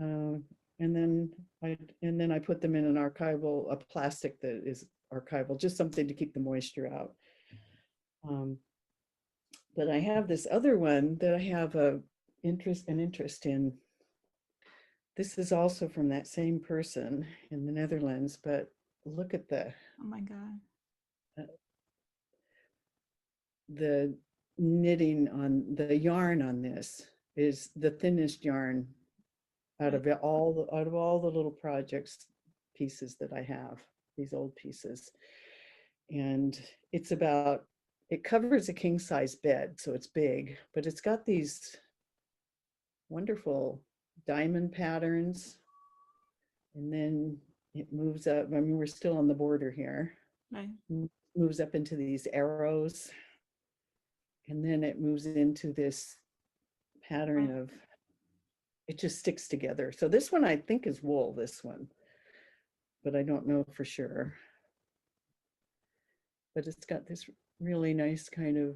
Speaker 2: Uh, and then I put them in an archival, a plastic that is archival, just something to keep the moisture out. Um, but I have this other one that I have an interest in. This is also from that same person in the Netherlands, but look at
Speaker 1: Oh my God.
Speaker 2: uh, the knitting on the yarn on this is the thinnest yarn out
Speaker 1: Right.
Speaker 2: of all the little projects pieces that I have, these old pieces. And it covers a king size bed, so it's big, but it's got these wonderful diamond patterns. And then it moves up. I mean, we're still on the border here.
Speaker 1: Right.
Speaker 2: Moves up into these arrows. And then it moves into this pattern
Speaker 1: Right.
Speaker 2: of, it just sticks together. So this one I think is wool, this one, but I don't know for sure. But it's got this really nice kind of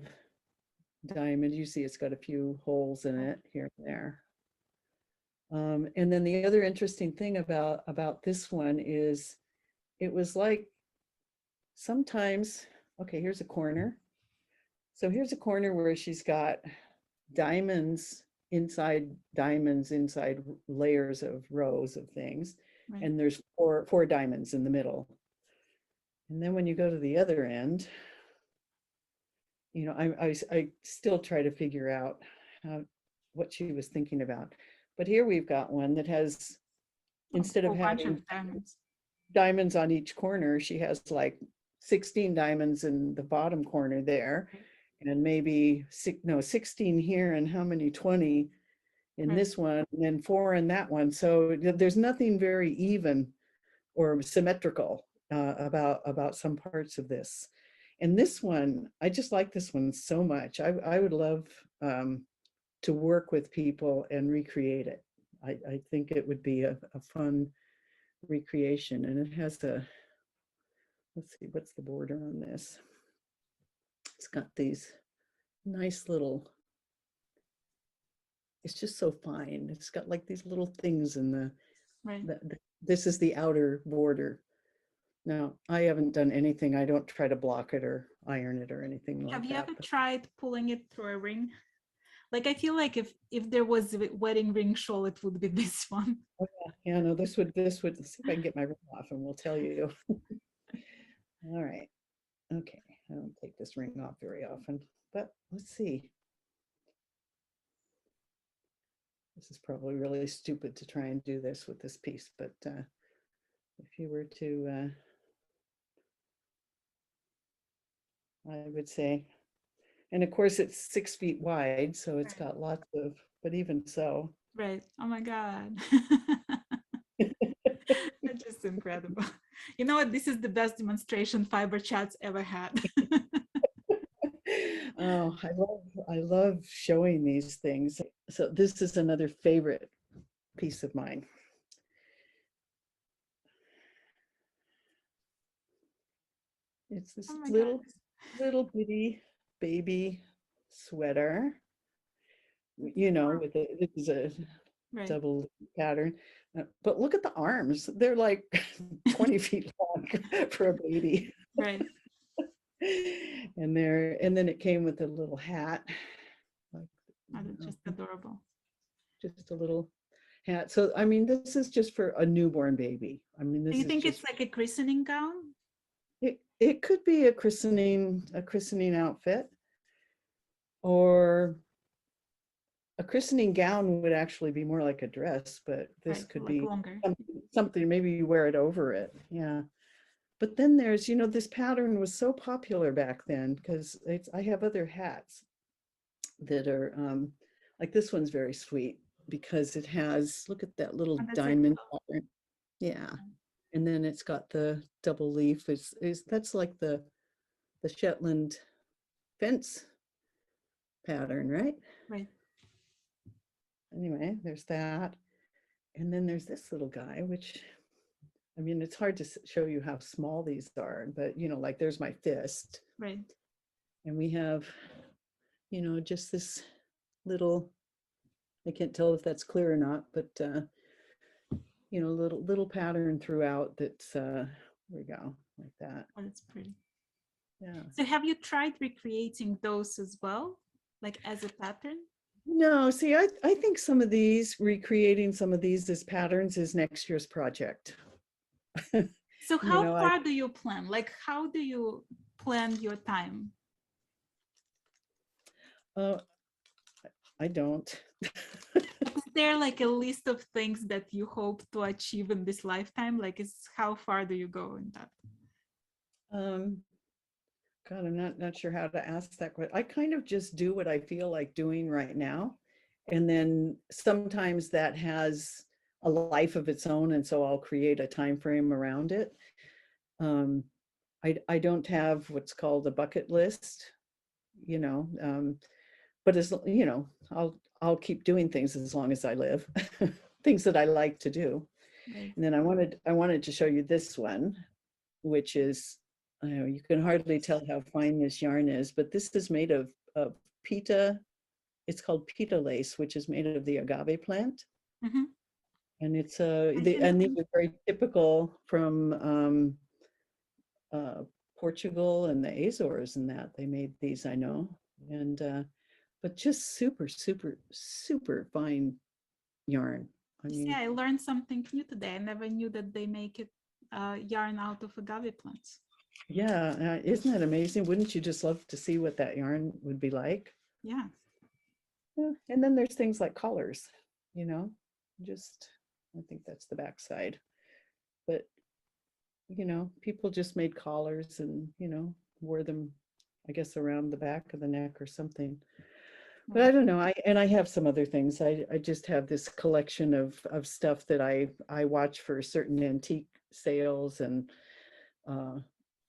Speaker 2: diamond. You see it's got a few holes in it here and there. And then the other interesting thing about this one is it was like sometimes, okay, here's a corner. So here's a corner where she's got diamonds inside layers of rows of things.
Speaker 1: Right.
Speaker 2: And there's four diamonds in the middle. And then when you go to the other end, I still try to figure out what she was thinking about. But here we've got one that has,
Speaker 1: A
Speaker 2: instead of
Speaker 1: whole bunch
Speaker 2: having
Speaker 1: of diamonds.
Speaker 2: diamonds on each corner, she has like 16 diamonds in the bottom corner there, and maybe 16 here, and how many, 20 in
Speaker 1: Right.
Speaker 2: this one, and then 4 in that one. So there's nothing very even or symmetrical about some parts of this. And this one, I just like this one so much. I would love to work with people and recreate it. I think it would be a fun recreation. And it has let's see, what's the border on this? It's got these nice little, it's just so fine. It's got like these little things in
Speaker 1: Right.
Speaker 2: this is the outer border. Now, I haven't done anything. I don't try to block it or iron it or anything
Speaker 1: Have
Speaker 2: like
Speaker 1: you
Speaker 2: that.
Speaker 1: ever
Speaker 2: But
Speaker 1: tried pulling it through a ring? Like I feel like if there was a wedding ring shawl, it would be this one.
Speaker 2: oh, yeah, no, let's see if I can get my ring off and we'll tell you. All right. Okay, I don't take this ring off very often, but let's see. This is probably really stupid to try and do this with this piece, but if you were to, I would say, and of course it's 6 feet wide, so it's
Speaker 1: Right.
Speaker 2: got lots of, but even so.
Speaker 1: Right. Oh my God. That's just incredible. You know what? This is the best demonstration Fiberchats ever had.
Speaker 2: Oh, I love showing these things. So this is another favorite piece of mine. It's
Speaker 1: Oh
Speaker 2: this
Speaker 1: my God.
Speaker 2: little bitty baby sweater,
Speaker 1: That's
Speaker 2: you know,
Speaker 1: adorable.
Speaker 2: with a, this is a
Speaker 1: Right.
Speaker 2: double pattern. But look at the arms. They're like 20 feet long for a baby.
Speaker 1: Right.
Speaker 2: And then it came with a little hat, like,
Speaker 1: Oh, that's just adorable.
Speaker 2: just a little hat. So, I mean, this is just for a newborn baby. I mean,
Speaker 1: Do
Speaker 2: this
Speaker 1: you
Speaker 2: is
Speaker 1: think
Speaker 2: just,
Speaker 1: it's like a christening gown?
Speaker 2: it could be a christening outfit, or a christening gown would actually be more like a dress, but this
Speaker 1: Right.
Speaker 2: could
Speaker 1: Like
Speaker 2: be
Speaker 1: longer.
Speaker 2: something, maybe you wear it over it. Yeah. But then there's, you know, this pattern was so popular back then because I have other hats that are like this one's very sweet because it has, look at that little
Speaker 1: Oh, that's
Speaker 2: diamond
Speaker 1: adorable.
Speaker 2: pattern. Yeah. And then it's got the double leaf. Is that's like the Shetland fence pattern, right?
Speaker 1: Right.
Speaker 2: Anyway, there's that. And then there's this little guy, which, I mean, it's hard to show you how small these are, but you know, like there's my fist.
Speaker 1: Right.
Speaker 2: And we have, you know, just this little, I can't tell if that's clear or not, but you know, little pattern throughout that's there we go, like that.
Speaker 1: Oh, that's pretty.
Speaker 2: Yeah.
Speaker 1: So have you tried recreating those as well? Like as a pattern?
Speaker 2: No, see, I think some of these, recreating some of these as patterns is next year's project.
Speaker 1: So
Speaker 2: You
Speaker 1: how
Speaker 2: know,
Speaker 1: far do you plan? Like how do you plan your time?
Speaker 2: uh, I don't.
Speaker 1: Is there like a list of things that you hope to achieve in this lifetime? Like is how far do you go in that?
Speaker 2: um, God, I'm not sure how to ask that question. I kind of just do what I feel like doing right now. And then sometimes that has a life of its own. And so I'll create a time frame around it. Um, I don't have what's called a bucket list, you know, but as you know, I'll keep doing things as long as I live, things that I like to do.
Speaker 1: Right.
Speaker 2: And then I wanted to show you this one, which is, I know you can hardly tell how fine this yarn is, but this is made of pita. It's called pita lace, which is made of the agave plant.
Speaker 1: Mm-hmm.
Speaker 2: And it's
Speaker 1: I
Speaker 2: and these
Speaker 1: can.
Speaker 2: are very typical from uh, Portugal and the Azores, and that they made these, I know. And but just super, super, super fine yarn. I
Speaker 1: See,
Speaker 2: mean,
Speaker 1: I learned something new today. I never knew that they make it yarn out of agave plants.
Speaker 2: yeah, isn't that amazing? Wouldn't you just love to see what that yarn would be like?
Speaker 1: Yeah.
Speaker 2: Yeah. And then there's things like collars, you know, just, I think that's the backside. But, you know, people just made collars and, you know, wore them, I guess, around the back of the neck or something. But
Speaker 1: Right.
Speaker 2: I don't know. I have some other things. I just have this collection of stuff that I watch for certain antique sales and uh,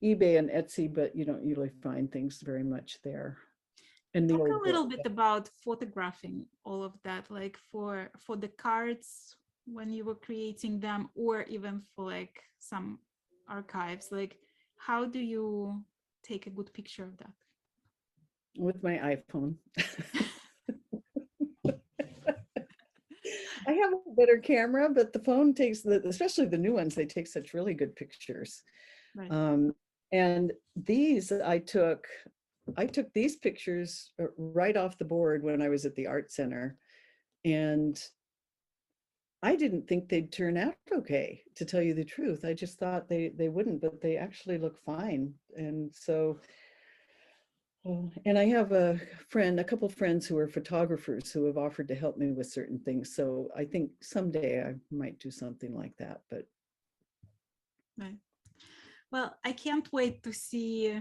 Speaker 2: eBay and Etsy, but you don't usually find things very much there. And the
Speaker 1: Talk
Speaker 2: old
Speaker 1: a
Speaker 2: book.
Speaker 1: little bit about photographing all of that, like for the cards when you were creating them, or even for like some archives. Like, how do you take a good picture of that?
Speaker 2: With my iPhone. I have a better camera, but the phone takes especially the new ones, they take such really good pictures.
Speaker 1: Right.
Speaker 2: Um, and these I took these pictures right off the board when I was at the art center. And I didn't think they'd turn out okay, to tell you the truth. I just thought they wouldn't, but they actually look fine. And so, and I have a couple friends who are photographers who have offered to help me with certain things. So I think someday I might do something like that, but
Speaker 1: Right. Well, I can't wait to see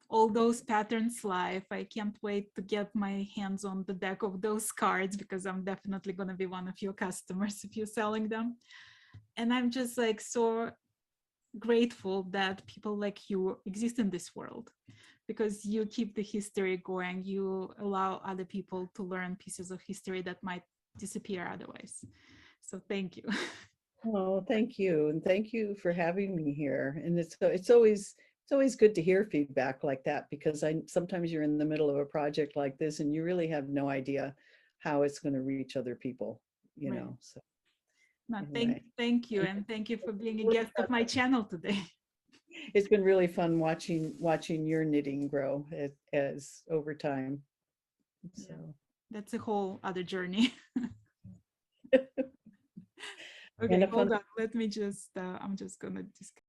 Speaker 1: all those patterns live. I can't wait to get my hands on the deck of those cards because I'm definitely going to be one of your customers if you're selling them. And I'm just like so grateful that people like you exist in this world because you keep the history going. You allow other people to learn pieces of history that might disappear otherwise. So thank you.
Speaker 2: oh, thank you. And thank you for having me here. And it's always good to hear feedback like that, because sometimes you're in the middle of a project like this and you really have no idea how it's going to reach other people,
Speaker 1: Right.
Speaker 2: so
Speaker 1: No,
Speaker 2: anyway.
Speaker 1: thank you.
Speaker 2: And
Speaker 1: And thank you for being a
Speaker 2: really
Speaker 1: guest of my channel today.
Speaker 2: it's been really fun watching your knitting grow as over time. So
Speaker 1: Yeah, that's a whole other journey.
Speaker 2: and
Speaker 1: Okay,
Speaker 2: a fun
Speaker 1: hold on. Let me just, I'm just gonna disconnect.